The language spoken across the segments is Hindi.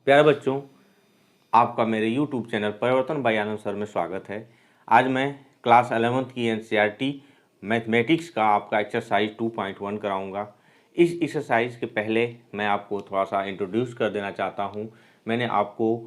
प्यारे बच्चों, आपका मेरे YouTube चैनल परिवर्तन बाय आनंद सर में स्वागत है। आज मैं क्लास 11th की NCERT मैथमेटिक्स का आपका एक्सरसाइज 2.1 कराऊंगा। इस एक्सरसाइज के पहले मैं आपको थोड़ा सा इंट्रोड्यूस कर देना चाहता हूं। मैंने आपको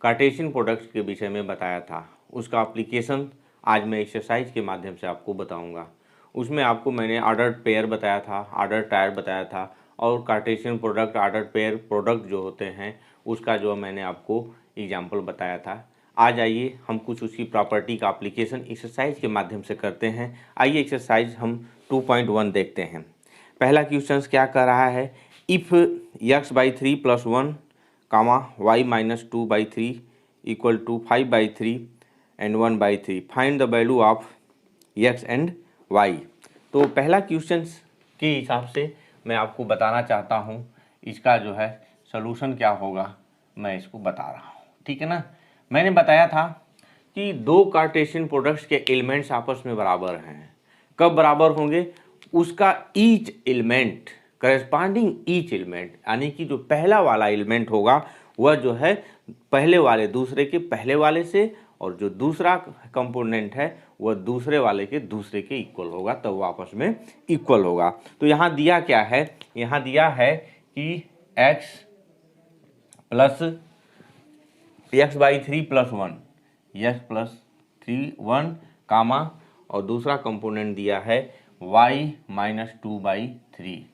कार्टेशियन प्रोडक्ट्स के विषय में बताया था, उसका एप्लीकेशन आज मैं एक्सरसाइज के माध्यम से आपको बताऊँगा। उसमें आपको मैंने ऑर्डर्ड पेयर बताया था, ऑर्डर्ड टायर बताया था और Cartesian product, ordered pair product जो होते हैं उसका जो मैंने आपको एग्जाम्पल बताया था। आज आइए हम कुछ उसकी प्रॉपर्टी का एप्लीकेशन एक्सरसाइज के माध्यम से करते हैं। आइए एक्सरसाइज हम 2.1 देखते हैं। पहला क्वेश्चन क्या कर रहा है, if x/3 + 1, y-2/3 = 5/3 and 1/3 find the value of x and y। तो पहला क्वेश्चन के हिसाब से मैं आपको बताना चाहता हूँ इसका जो है सलूशन क्या होगा, मैं इसको बता रहा हूँ। ठीक है ना। मैंने बताया था कि दो कार्टेशियन प्रोडक्ट्स के एलिमेंट्स आपस में बराबर हैं। कब बराबर होंगे, उसका each element corresponding each element, यानी कि जो पहला वाला एलिमेंट होगा वह जो है पहले वाले दूसरे के पहले वाले से, और जो दूसरा कंपोनेंट है वह दूसरे वाले के दूसरे के इक्वल होगा, तब वो आपस में इक्वल होगा। तो यहाँ दिया क्या है, यहाँ दिया है कि x + x/3 + 1, x + 1 कामा, और दूसरा कंपोनेंट दिया है y-2/3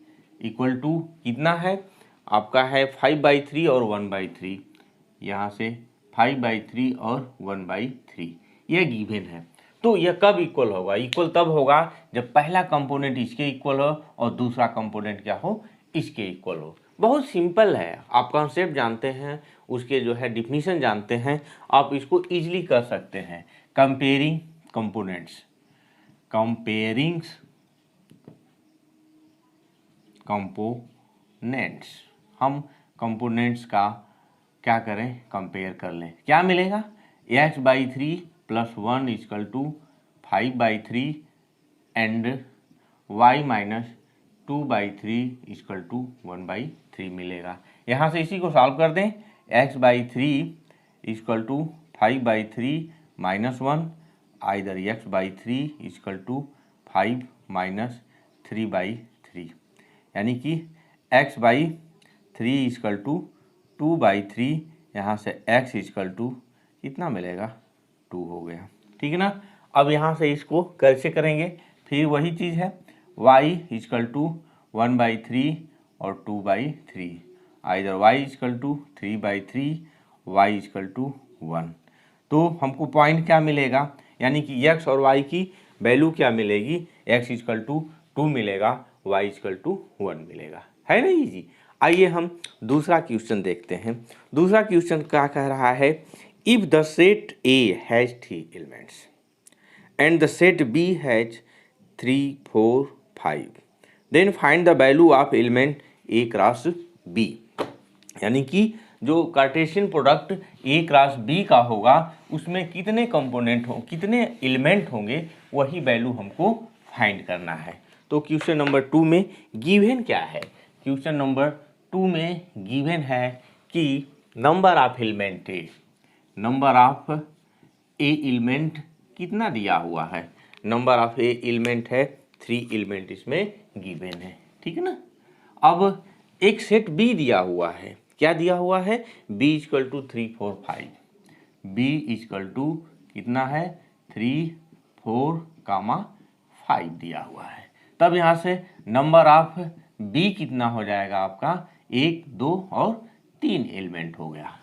इक्वल टू कितना है आपका है 5/3 और 1/3। यहाँ से 5/3 और 1/3 यह गिवन है। तो यह कब इक्वल होगा, इक्वल तब होगा जब पहला कंपोनेंट इसके इक्वल हो और दूसरा कंपोनेंट क्या हो, इसके इक्वल हो। बहुत सिंपल है, आप कॉन्सेप्ट जानते हैं, उसके जो है डिफिनीशन जानते हैं, आप इसको इजीली कर सकते हैं। कंपेयरिंग कंपोनेंट्स, हम कंपोनेंट्स का क्या करें, कंपेयर कर लें। क्या मिलेगा, x/3 + 1 = 5/3 एंड y-2/3 = 1/3 मिलेगा। यहाँ से इसी को सॉल्व कर दें, x/3 = 5/3 - 1, आइदर x/3 = 5 - 3/3, यानी कि x/3 = 2/3, यहाँ से x = कितना मिलेगा, 2 हो गया। ठीक है ना। अब यहाँ से इसको कैसे करेंगे, फिर वही चीज़ है, y = 1/3 और 2/3, आइदर y = 3/3, y = 1। तो हमको पॉइंट क्या मिलेगा, यानी कि x और y की वैल्यू क्या मिलेगी, x = 2 मिलेगा, y = 1 मिलेगा, है ना इजी। आइए हम दूसरा क्वेश्चन देखते हैं। दूसरा क्वेश्चन क्या कह रहा है, if the set A has 3 elements and the set B has 3, 4, 5, then find the value of element A cross B। यानी कि जो cartesian product A cross B का होगा उसमें कितने कंपोनेंट हो, कितने एलिमेंट होंगे, वही वैल्यू हमको फाइंड करना है। तो क्वेश्चन नंबर 2 में गिवन क्या है, क्वेश्चन नंबर 2 में गिवन है कि number of element A, number of A element कितना दिया हुआ है, नंबर ऑफ ए एलिमेंट है 3 एलिमेंट इसमें गिवन है। ठीक है ना। अब एक सेट B दिया हुआ है, क्या दिया हुआ है, B = 3, 4, 5, B = कितना है 3, 4, 5 दिया हुआ है। तब यहाँ से नंबर ऑफ B कितना हो जाएगा आपका, 1, 2 और 3 एलिमेंट हो गया।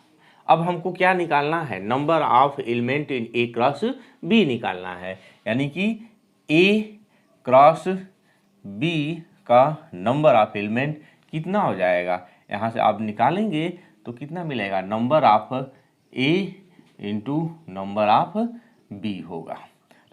अब हमको क्या निकालना है, number of element in A cross B निकालना है, यानी कि A क्रॉस B का नंबर ऑफ एलिमेंट कितना हो जाएगा, यहाँ से आप निकालेंगे तो कितना मिलेगा, number of A into number of B होगा।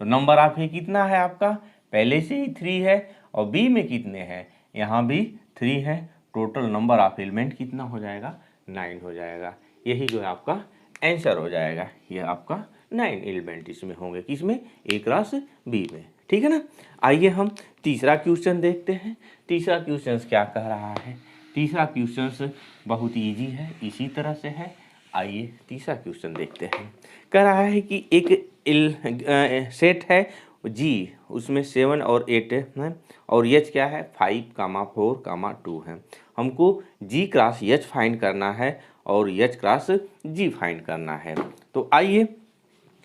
तो नंबर ऑफ A कितना है आपका, पहले से ही 3 है, और B में कितने हैं, यहाँ भी 3 है, टोटल नंबर ऑफ एलिमेंट कितना हो जाएगा, 9 हो जाएगा। यही जो है आपका आंसर हो जाएगा, यह आपका 9 एलिमेंट इसमें होंगे, किसमें, A क्रॉस B में। ठीक है ना। आइए हम तीसरा क्वेश्चन देखते हैं। तीसरा क्वेश्चन क्या कह रहा है, तीसरा क्वेश्चन बहुत इजी है, इसी तरह से है। आइए तीसरा क्वेश्चन देखते हैं। कह रहा है कि एक सेट है जी, उसमें 7 और 8 है और एच क्या है 5, 4, 2 है। हमको जी क्रॉस एच फाइंड करना है और एच क्रॉस जी फाइंड करना है। तो आइए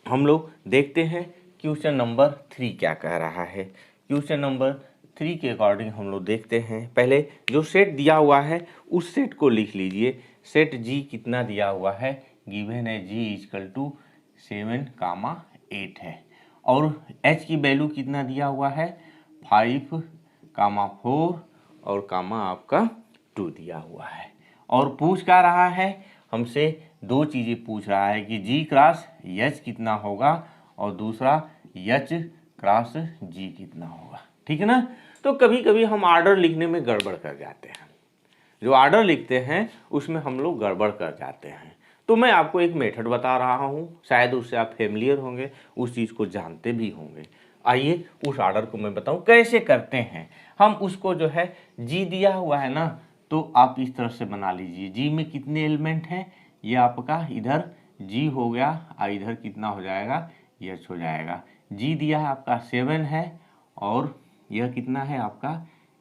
हम लोग देखते हैं क्वेश्चन नंबर 3 क्या कह रहा है। क्वेश्चन नंबर 3 के अकॉर्डिंग हम लोग देखते हैं। पहले जो सेट दिया हुआ है उस सेट को लिख लीजिए। सेट जी कितना दिया हुआ है, गिवन है जी इक्वल टू 7, 8 है और एच की वैल्यू कितना दिया हुआ है 5, 4 और आपका 2 दिया हुआ है। और पूछ क्या रहा है हमसे, दो चीज़ें पूछ रहा है कि जी क्रॉस एच कितना होगा और दूसरा एच क्रॉस जी कितना होगा। ठीक है ना। तो कभी कभी हम ऑर्डर लिखने में गड़बड़ कर जाते हैं, जो ऑर्डर लिखते हैं उसमें हम लोग गड़बड़ कर जाते हैं। तो मैं आपको एक मेथड बता रहा हूँ, शायद उससे आप फेमिलियर होंगे, उस चीज़ को जानते भी होंगे। आइए उस ऑर्डर को मैं बताऊँ कैसे करते हैं। हम उसको जो है जी दिया हुआ है ना, तो आप इस तरह से बना लीजिए। जी में कितने एलिमेंट हैं, ये आपका इधर जी हो गया और इधर कितना हो जाएगा एच हो जाएगा। जी दिया है आपका 7 है और यह कितना है आपका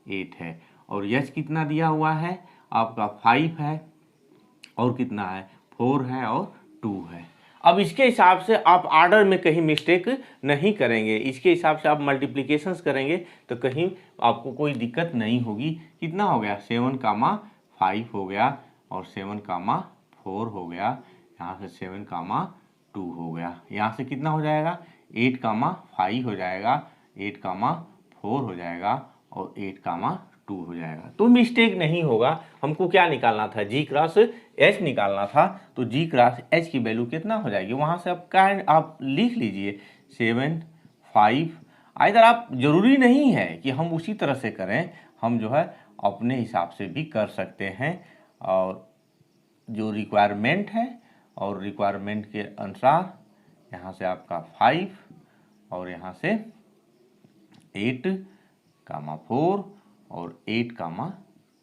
8 है और एच कितना दिया हुआ है आपका 5 है और कितना है 4 है और 2 है। अब इसके हिसाब से आप ऑर्डर में कहीं मिस्टेक नहीं करेंगे, इसके हिसाब से आप मल्टीप्लिकेशंस करेंगे तो कहीं आपको कोई दिक्कत नहीं होगी। कितना हो गया 7, 5 हो गया और 7, 4 हो गया, यहाँ से 7, 2 हो गया, यहाँ से कितना हो जाएगा 8, 5 हो जाएगा, 8, 4 हो जाएगा और 8, 2 हो जाएगा। तो मिस्टेक नहीं होगा। हमको क्या निकालना था जी क्रॉस एच निकालना था, तो जी क्रॉस एच की वैल्यू कितना हो जाएगी वहाँ से आप लिख लीजिए 7, 5। इधर आप जरूरी नहीं है कि हम उसी तरह से करें, हम जो है अपने हिसाब से भी कर सकते हैं और जो रिक्वायरमेंट है और रिक्वायरमेंट के अनुसार यहाँ से आपका 5 और यहाँ से 8, 4 और 8,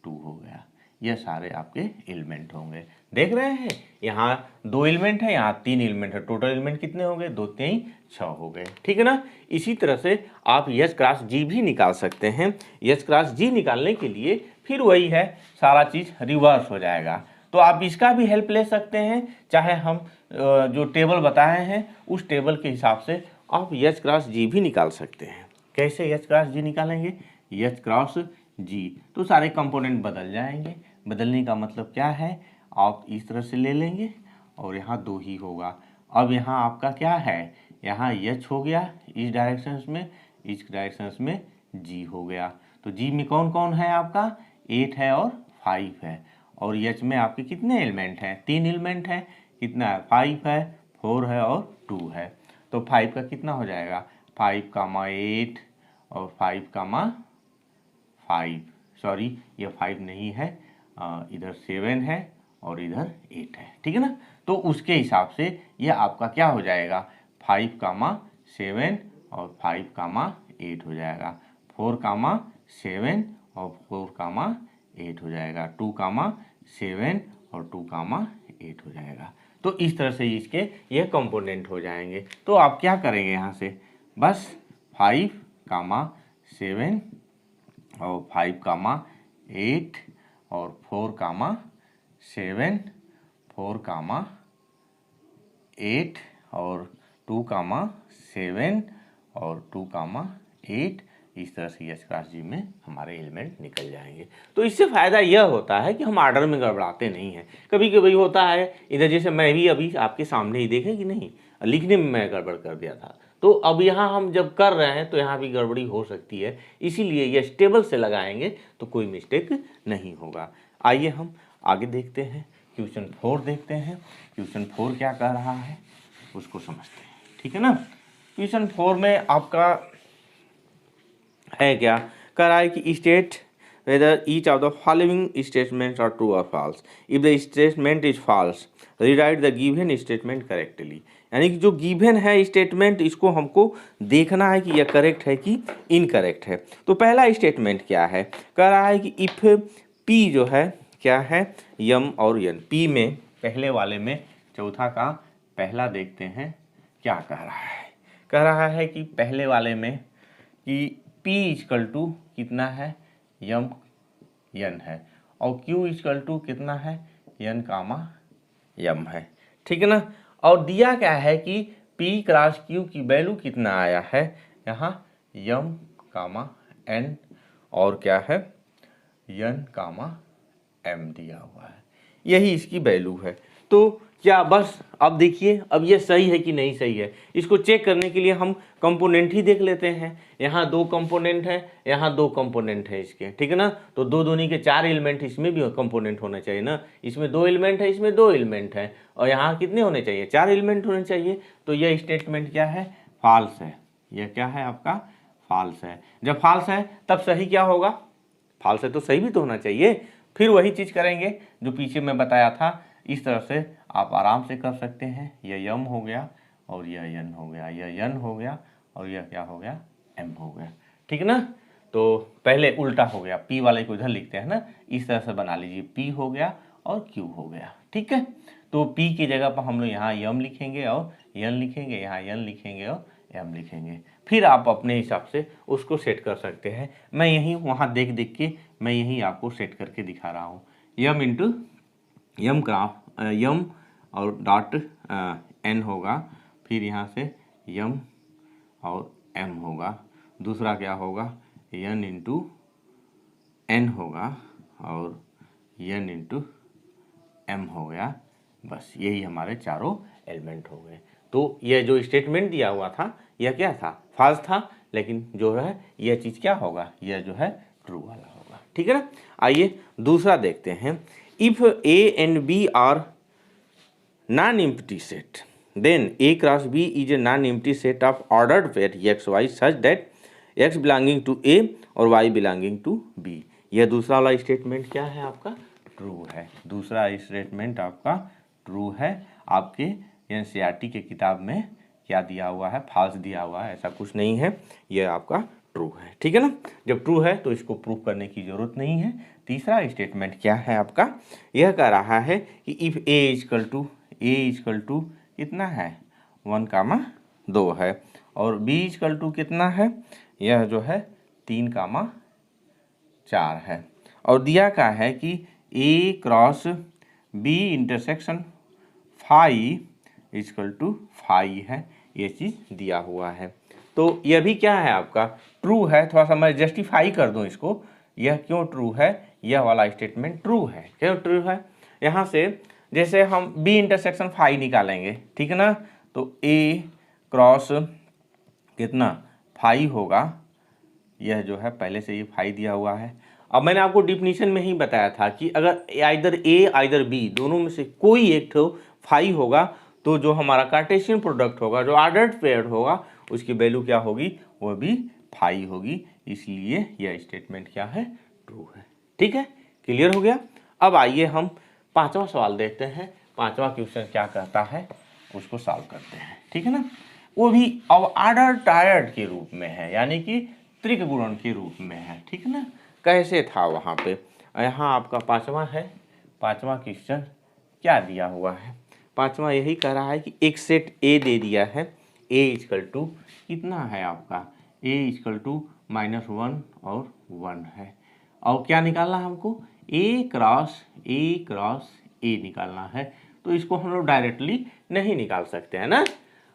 2 हो गया। यह सारे आपके एलिमेंट होंगे। देख रहे हैं यहाँ 2 एलिमेंट है, यहाँ 3 एलिमेंट है, टोटल एलिमेंट कितने हो गए 2, 3, 6 हो गए। ठीक है ना। इसी तरह से आप एच क्रॉस जी भी निकाल सकते हैं। एच क्रॉस जी निकालने के लिए फिर वही है, सारा चीज़ रिवर्स हो जाएगा। तो आप इसका भी हेल्प ले सकते हैं, चाहे हम जो टेबल बताए हैं उस टेबल के हिसाब से आप एच क्रॉस जी भी निकाल सकते हैं। कैसे एच क्रॉस जी निकालेंगे, एच क्रॉस जी तो सारे कंपोनेंट बदल जाएंगे। बदलने का मतलब क्या है, आप इस तरह से ले लेंगे और यहाँ 2 ही होगा। अब यहाँ आपका क्या है, यहाँ एच हो गया इस डायरेक्शन में, इस डायरेक्शन में जी हो गया। तो जी में कौन कौन है आपका 8 है और 5 है और एच में आपके कितने एलिमेंट हैं 3 एलिमेंट हैं। कितना है 5 है, 4 है और 2 है। तो 5 का कितना हो जाएगा 5, 8 और 5, 5 सॉरी ये 5 नहीं है, इधर 7 है और इधर 8 है। ठीक है ना। तो उसके हिसाब से यह आपका क्या हो जाएगा 5, 7 और 5, 8 हो जाएगा, 4, 7 और 4, 8 हो जाएगा, 2, 7 और 2, 8 हो जाएगा। तो इस तरह से इसके ये कंपोनेंट हो जाएंगे। तो आप क्या करेंगे यहाँ से बस 5, 7 और 5, 8 और 4, 7, 4, 8 और 2, 7 और 2, 8 इस तरह से एच क्रॉस जी में हमारे एलिमेंट निकल जाएंगे। तो इससे फ़ायदा यह होता है कि हम ऑर्डर में गड़बड़ाते नहीं हैं। कभी कभी होता है इधर, जैसे मैं भी अभी आपके सामने ही देखे कि नहीं, लिखने में मैं गड़बड़ कर दिया था, तो अब यहाँ हम जब कर रहे हैं तो यहाँ भी गड़बड़ी हो सकती है, इसीलिए ये स्टेबल से लगाएंगे तो कोई मिस्टेक नहीं होगा। आइए हम आगे देखते हैं, क्वेश्चन 4 देखते हैं। क्वेश्चन 4 क्या कह रहा है उसको समझते हैं। ठीक है ना। क्वेश्चन 4 में आपका है क्या, कह रहा है कि state whether each of the following statements are true और false. If the statement is false rewrite the given statement correctly. यानी कि जो गिवन है स्टेटमेंट, इसको हमको देखना है कि यह करेक्ट है कि इनकरेक्ट है। तो पहला स्टेटमेंट क्या है, कह रहा है कि इफ पी जो है क्या है, यम और यन। पी में पहले वाले में चौथा का पहला देखते हैं क्या कह रहा है। कह रहा है कि पहले वाले में कि P इक्वल टू कितना है, यम यन है, और Q इक्वल टू कितना है, यन कामा यम है, ठीक है ना। और दिया क्या है कि P क्रॉस Q की वैल्यू कितना आया है, यहाँ यम कामा एन और क्या है, यन कामा एम दिया हुआ है, यही इसकी वैल्यू है। तो क्या बस अब देखिए अब ये सही है कि नहीं सही है, इसको चेक करने के लिए हम कंपोनेंट ही देख लेते हैं। यहाँ दो कंपोनेंट है, यहाँ दो कंपोनेंट है इसके, ठीक है ना। तो दो दूनी के चार एलिमेंट, इसमें भी कंपोनेंट होना चाहिए ना। इसमें दो एलिमेंट है, इसमें दो एलिमेंट है, और यहाँ कितने होने चाहिए, चार एलिमेंट होने चाहिए। तो यह स्टेटमेंट क्या है, फॉल्स है। यह क्या है आपका, फॉल्स है। जब फॉल्स है तब सही क्या होगा, फॉल्स है तो सही भी तो होना चाहिए। फिर वही चीज़ करेंगे जो पीछे मैं बताया था, इस तरह से आप आराम से कर सकते हैं। यह यम हो गया और यह यन हो गया, यह यन हो गया और यह क्या हो गया, एम हो गया, ठीक है ना। तो पहले उल्टा हो गया, पी वाले को इधर लिखते हैं ना, इस तरह से बना लीजिए, पी हो गया और क्यू हो गया, ठीक है। तो पी की जगह पर हम लोग यहाँ यम लिखेंगे और यन लिखेंगे, यहाँ यन लिखेंगे और एम लिखेंगे। फिर आप अपने हिसाब से उसको सेट कर सकते हैं। मैं यहीं वहाँ देख देख के मैं यहीं आपको सेट करके दिखा रहा हूँ। यम इंटू यम यम और डॉट एन होगा, फिर यहाँ से यम और एम होगा। दूसरा क्या होगा, यन इंटू एन होगा और यन इंटू एम हो गया। बस यही हमारे चारों एलिमेंट हो गए। तो यह जो स्टेटमेंट दिया हुआ था यह क्या था, फॉल्स था, लेकिन जो है यह चीज़ क्या होगा, यह जो है ट्रू वाला होगा, ठीक है ना। आइए दूसरा देखते हैं। If A and B are non empty set, then A cross B is a non empty set of ordered pair X Y such that X belonging to A और वाई बिलोंगिंग टू बी। यह दूसरा वाला स्टेटमेंट क्या है आपका, ट्रू है। दूसरा स्टेटमेंट आपका ट्रू है। आपके एनसीईआरटी के किताब में क्या दिया हुआ है, फॉल्स दिया हुआ है, ऐसा कुछ नहीं है, यह आपका ट्रू है, ठीक है ना। जब ट्रू है तो इसको प्रूफ करने की जरूरत नहीं है। तीसरा स्टेटमेंट क्या है आपका, यह कह रहा है कि इफ ए इक्वल टू कितना है, 1,2 है, और बी इक्वल टू कितना है, यह जो है 3,4 है, और दिया क्या है कि A cross B intersection phi equal to phi है, ये चीज़ दिया हुआ है। तो यह भी क्या है आपका ट्रू है। थोड़ा सा मैं जस्टिफाई कर दूं इसको, यह क्यों ट्रू है, यह वाला स्टेटमेंट ट्रू है। क्यों ट्रू है, यहाँ से जैसे हम बी इंटरसेक्शन फाई निकालेंगे, ठीक है ना, तो ए क्रॉस कितना फाई होगा, यह जो है पहले से ये फाई दिया हुआ है। अब मैंने आपको डिफिनीशन में ही बताया था कि अगर आइदर ए आइदर बी दोनों में से कोई एक तो फाई होगा, तो जो हमारा कार्टेशियन प्रोडक्ट होगा, जो ऑर्डर्ड पेयर होगा, उसकी वैल्यू क्या होगी, वह भी फाई होगी। इसलिए यह स्टेटमेंट क्या है, ट्रू है, ठीक है। क्लियर हो गया। अब आइए हम पांचवा सवाल देखते हैं। पांचवा क्वेश्चन क्या कहता है उसको सॉल्व करते हैं, ठीक है ना। वो भी अब ऑर्डर टायर्ड के रूप में है, यानी कि त्रिक गुणन के रूप में है, ठीक है ना। कैसे था वहाँ पे, यहाँ आपका पांचवा है। पांचवा क्वेश्चन क्या दिया हुआ है, पांचवा यही कह रहा है कि एक सेट ए दे दिया है, ए इक्वल टू कितना है आपका, ए इक्वल टू -1 और 1 है, और क्या निकालना है हमको, ए क्रॉस ए निकालना है। तो इसको हम लोग डायरेक्टली नहीं निकाल सकते हैं ना,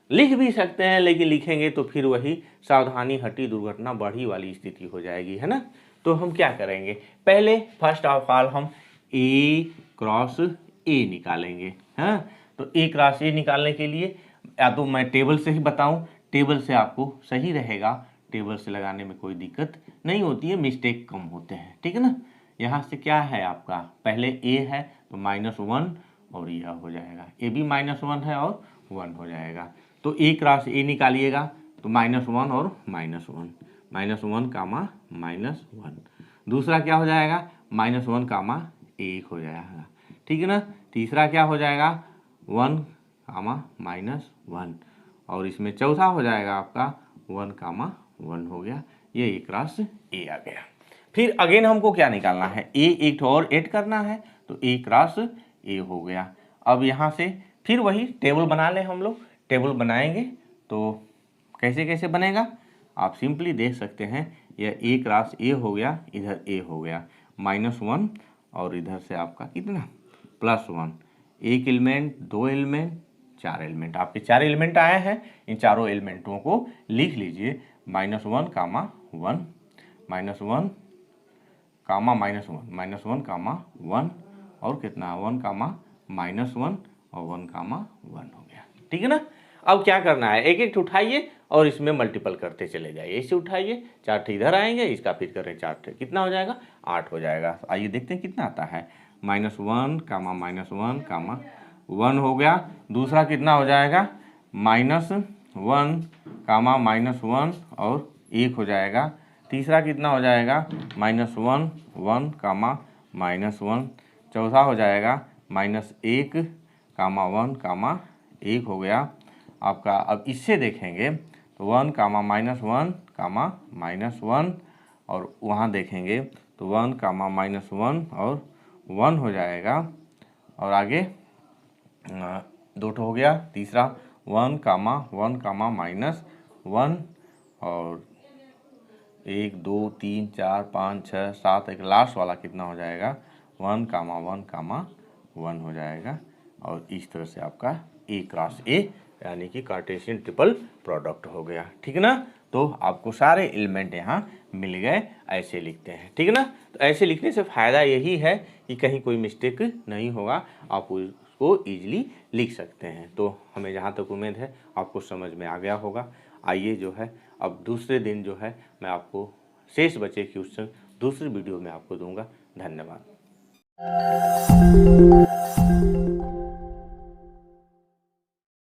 लिख भी सकते हैं, लेकिन लिखेंगे तो फिर वही सावधानी हटी दुर्घटना बढ़ी वाली स्थिति हो जाएगी, है ना। तो हम क्या करेंगे, पहले फर्स्ट ऑफ ऑल हम ए क्रॉस ए निकालेंगे। हाँ, तो ए क्रॉस ए निकालने के लिए या तो मैं टेबल से ही बताऊं, टेबल से आपको सही रहेगा, टेबल से लगाने में कोई दिक्कत नहीं होती है, मिस्टेक कम होते हैं, ठीक है ना। यहाँ से क्या है आपका, पहले ए है तो -1 और यह हो जाएगा, ए भी -1 है और 1 हो जाएगा। तो ए क्रॉस ए निकालिएगा तो -1 और -1, -1 कामा -1। दूसरा क्या हो जाएगा, -1 कामा 1 हो जाएगा, ठीक है ना। तीसरा क्या हो जाएगा, 1 कामा -1, और इसमें चौथा हो जाएगा आपका 1 कामा 1 हो गया। ये क्रॉस ए आ गया। फिर अगेन हमको क्या निकालना है, ए एक और ऐड करना है, तो ए क्रॉस ए हो गया। अब यहाँ से फिर वही टेबल बना लें हम लोग। टेबल बनाएंगे तो कैसे कैसे बनेगा, आप सिंपली देख सकते हैं, यह ए क्रॉस ए हो गया, इधर ए हो गया, -1 और इधर से आपका कितना +1। एक एलिमेंट, दो एलिमेंट, 4 एलिमेंट, आपके 4 एलिमेंट आए हैं। इन चारों एलिमेंटों को लिख लीजिए, -1, -1, -1, -1, और कितना 1, -1 और 1, 1 हो गया। ठीक है ना। अब क्या करना है, एक एक उठाइए और इसमें मल्टीपल करते चले जाइए। इसे उठाइए, 4 इधर आएंगे, इसका फिर करें 4, कितना हो जाएगा 8 हो जाएगा। आइए देखते हैं कितना आता है, -1, -1, 1 हो गया। दूसरा कितना हो जाएगा -1, -1 और 1 हो जाएगा। तीसरा कितना हो जाएगा -1, 1, -1। चौथा हो जाएगा -1, -1, 1 हो गया आपका। अब इससे देखेंगे तो 1, -1, और वहाँ देखेंगे तो 1, -1 और 1 हो जाएगा। और आगे 2 हो गया। तीसरा 1, -1, -1 और 1, 2, 3, 4, 5, 6, 7, एक लास्ट वाला कितना हो जाएगा 1, 1 हो जाएगा। और इस तरह से आपका ए क्रॉस ए यानी कि कार्टेशियन ट्रिपल प्रोडक्ट हो गया। ठीक है ना। तो आपको सारे एलिमेंट यहाँ मिल गए, ऐसे लिखते हैं। ठीक है ना। तो ऐसे लिखने से फ़ायदा यही है कि कहीं कोई मिस्टेक नहीं होगा, आप उसको ईजिली लिख सकते हैं। तो हमें जहाँ तक उम्मीद है आपको समझ में आ गया होगा। आइए जो है अब दूसरे दिन जो है मैं आपको शेष बचे क्वेश्चन दूसरी वीडियो में आपको दूंगा। धन्यवाद।